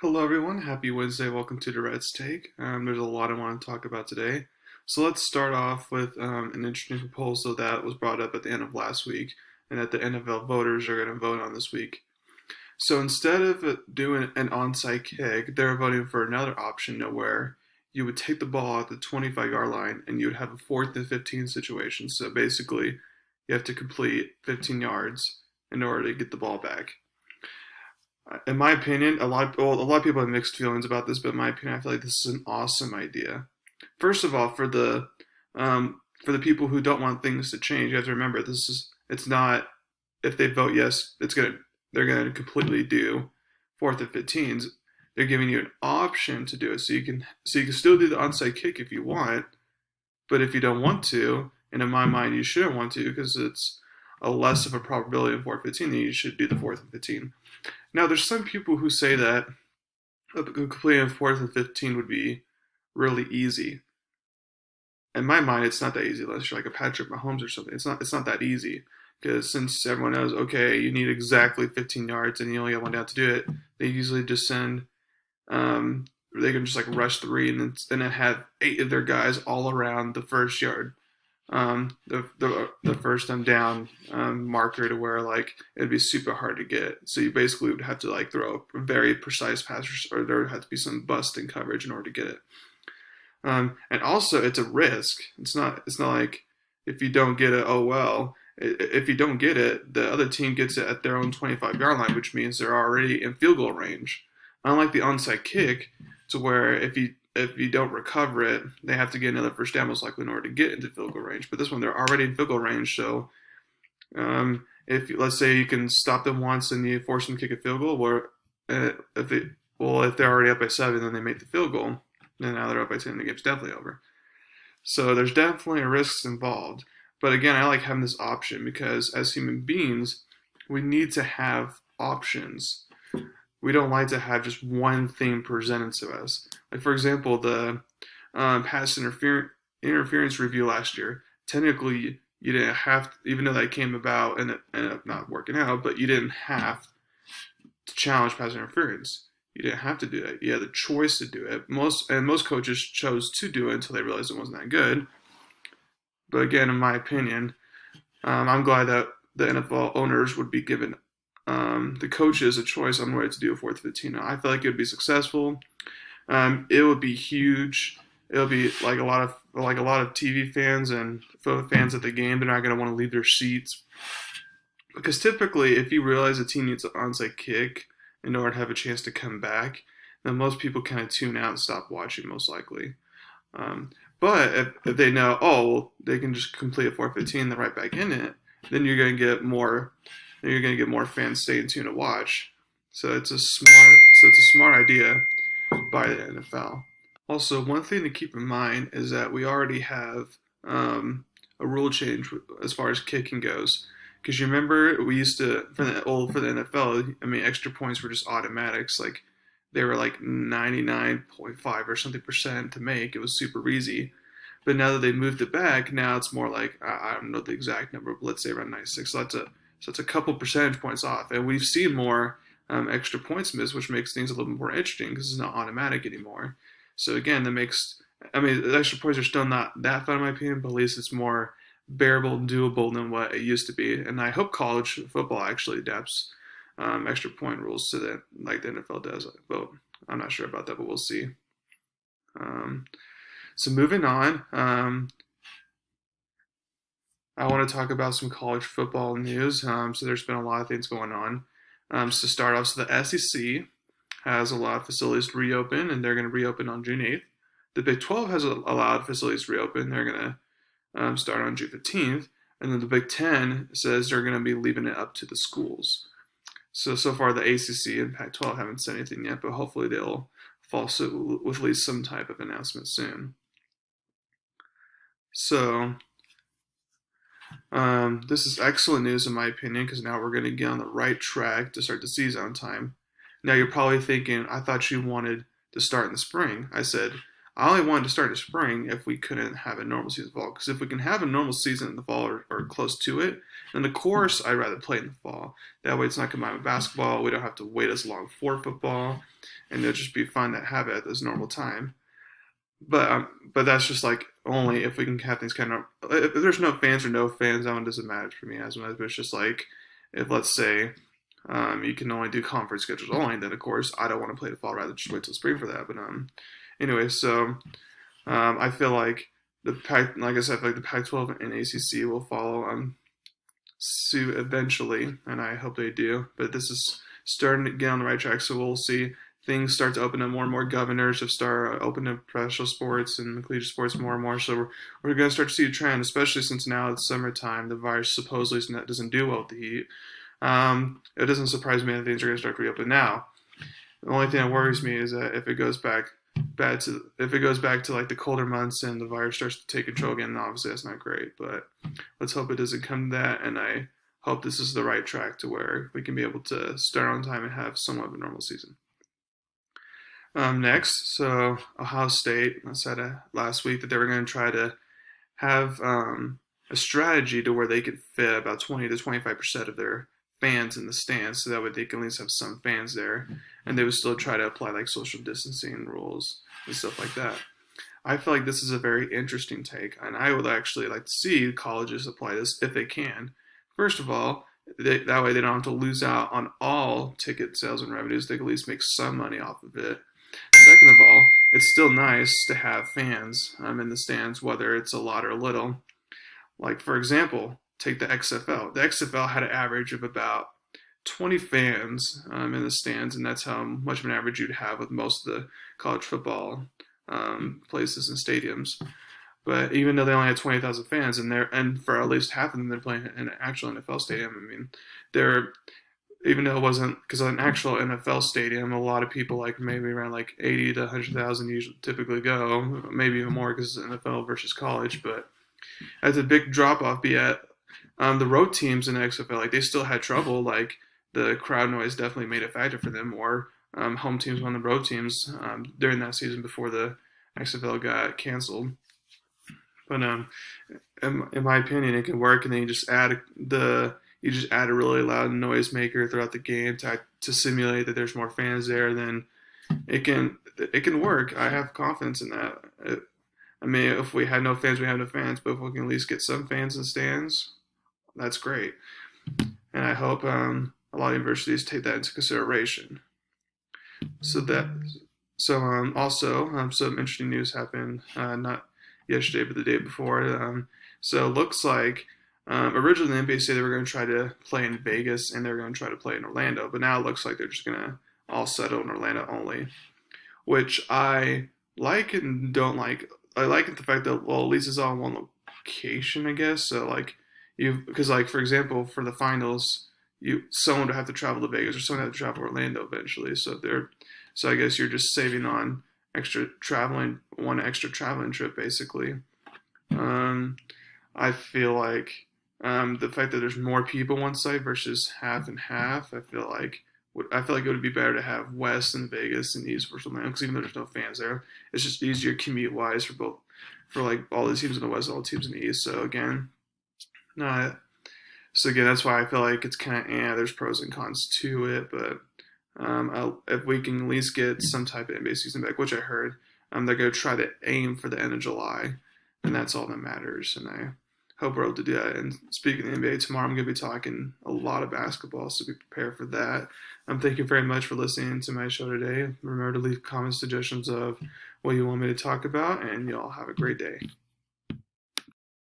Hello, everyone. Happy Wednesday. Welcome to Durrett's Take. There's a lot I want to talk about today. So let's start off with an interesting proposal that was brought up at the end of last week and that the NFL voters are going to vote on this week. So instead of doing an onside kick, they're voting for another option where you would take the ball at the 25-yard line and you would have a 4th and 15 situation. So basically, you have to complete 15 yards in order to get the ball back. In my opinion, a lot of people have mixed feelings about this, but in my opinion, I feel like this is an awesome idea. First of all, for the people who don't want things to change, you have to remember it's not if they vote yes, they're gonna completely do 4th and 15s. They're giving you an option to do it, so you can still do the onside kick if you want, but if you don't want to, and in my mind you shouldn't want to because it's a less of a probability of 4th and 15, then you should do the 4th and 15. Now, there's some people who say that completing a 4th and 15 would be really easy. In my mind, it's not that easy unless you're like a Patrick Mahomes or something. It's not that easy because since everyone knows, okay, you need exactly 15 yards and you only have one down to do it, they usually just send they can just like rush three and then have 8 of their guys all around the first yard, the first down marker to where like it'd be super hard to get. So you basically would have to like throw a very precise pass, or there would have to be some busting coverage in order to get it. And also, it's a risk. It's not like if you don't get it, oh well. If you don't get it, the other team gets it at their own 25-yard line, which means they're already in field goal range. Unlike the onside kick, to where if you don't recover it, they have to get another first down most likely in order to get into field goal range. But this one, they're already in field goal range, so if let's say you can stop them once and you force them to kick a field goal, where if they're already up by 7, then they make the field goal, and now they're up by 10, the game's definitely over. So there's definitely risks involved. But again, I like having this option because as human beings, we need to have options. We don't like to have just one thing presented to us. Like, for example, the pass interference review last year. Technically, you didn't have, even though that came about and it ended up not working out, but you didn't have to challenge pass interference. You didn't have to do that. You had the choice to do it. Most coaches chose to do it until they realized it wasn't that good. But again, in my opinion, I'm glad that the NFL owners would be given the coaches a choice on whether to do a 4th 15. I feel like it would be successful. It would be huge. It'll be like a lot of TV fans and fans at the game. They're not going to want to leave their seats because typically, if you realize a team needs an onside kick in order to have a chance to come back, then most people kind of tune out and stop watching, most likely. But if they know, oh, well, they can just complete a 4-15, they're right back in it, then you're going to get more. You're going to get more fans staying tuned to watch. So it's a smart idea by the NFL. Also, one thing to keep in mind is that we already have a rule change as far as kicking goes. Because you remember we used to for the NFL, I mean, extra points were just automatics. Like they were like 99.5 or something percent to make. It was super easy. But now that they moved it back, now it's more like I don't know the exact number, but let's say around 96. So it's a couple percentage points off, and we've seen more extra points missed, which makes things a little bit more interesting because it's not automatic anymore. So again, the extra points are still not that fun in my opinion, but at least it's more bearable and doable than what it used to be. And I hope college football actually adapts extra point rules to that, like the NFL does. But I'm not sure about that, but we'll see. So moving on, I want to talk about some college football news. So there's been a lot of things going on. So to start off, so the SEC has allowed facilities to reopen, and they're going to reopen on June 8th. The Big 12 has allowed facilities to reopen. They're going to start on June 15th. And then the Big 10 says they're going to be leaving it up to the schools. So far, the ACC and Pac-12 haven't said anything yet, but hopefully they'll follow suit with at least some type of announcement soon. So this is excellent news in my opinion because now we're going to get on the right track to start the season on time. Now you're probably thinking, I thought you wanted to start in the spring. I said, I only wanted to start in the spring if we couldn't have a normal season in the fall. Because if we can have a normal season in the fall or close to it, And of course, I'd rather play in the fall. That way, it's not combined with basketball. We don't have to wait as long for football, and it'll just be fun to have it at this normal time. But that's just like only if we can have things kind of. If there's no fans or no fans, that one doesn't matter for me as much. But it's just like if let's say you can only do conference schedules only, then of course I don't want to play the fall. I'd rather just wait till spring for that. But anyway, so I feel like like I said, I feel like the Pac-12 and ACC will follow suit eventually, and I hope they do. But this is starting to get on the right track, so we'll see things start to open up. More and more governors have started opening up professional sports and collegiate sports more and more. So we're going to start to see a trend, especially since now it's summertime. The virus supposedly doesn't do well with the heat. It doesn't surprise me that things are going to start to reopen now. The only thing that worries me is that if it goes back to like the colder months and the virus starts to take control again, obviously that's not great. But let's hope it doesn't come to that, and I hope this is the right track to where we can be able to start on time and have somewhat of a normal season. Next, so Ohio State said last week that they were going to try to have a strategy to where they could fit about 20 to 25% of their fans in the stands, so that way they can at least have some fans there, and they would still try to apply like social distancing rules and stuff like that. I feel like this is a very interesting take, and I would actually like to see colleges apply this if they can. First of all, that way they don't have to lose out on all ticket sales and revenues. They can at least make some money off of it. Second of all, it's still nice to have fans in the stands, whether it's a lot or little. Like, for example, take the XFL. The XFL had an average of about 20 fans in the stands, and that's how much of an average you'd have with most of the college football places and stadiums. But even though they only had 20,000 fans, and for at least half of them, they're playing in an actual NFL stadium. I mean, even though it wasn't, because an actual NFL stadium, a lot of people, like maybe around like 80 to 100,000 usually typically go, maybe even more because it's NFL versus college. But as a big drop off, be at the road teams in the XFL, like they still had trouble. Like the crowd noise definitely made a factor for them. Or home teams won the road teams during that season before the XFL got canceled. But in my opinion, it can work, and then you just add a really loud noise maker throughout the game to simulate that there's more fans there. Then it can work. I have confidence in that. I mean, if we had no fans, we have no fans. But if we can at least get some fans in the stands, that's great. And I hope a lot of universities take that into consideration. Also, some interesting news happened not yesterday, but the day before. So it looks like originally the NBA said they were going to try to play in Vegas and they were going to try to play in Orlando, but now it looks like they're just going to all settle in Orlando only, which I like and don't like. I like the fact that, well, at least it's all in one location, I guess. So like because like for example, for the finals, someone would have to travel to Vegas or someone would have to travel to Orlando eventually. So I guess you're just saving on one extra traveling trip basically. I feel like the fact that there's more people one side versus half and half, I feel like it would be better to have West in Vegas and East versus Orlando, because even though there's no fans there, it's just easier commute wise for like all the teams in the West, all the teams in the East. So again, that's why I feel like it's kind of there's pros and cons to it, but if we can at least get some type of NBA season back, which I heard, they're going to try to aim for the end of July, and that's all that matters. And I hope we're able to do that. And speaking of the NBA, tomorrow I'm going to be talking a lot of basketball, so be prepared for that. Thank you very much for listening to my show today. Remember to leave comment suggestions of what you want me to talk about, and y'all have a great day.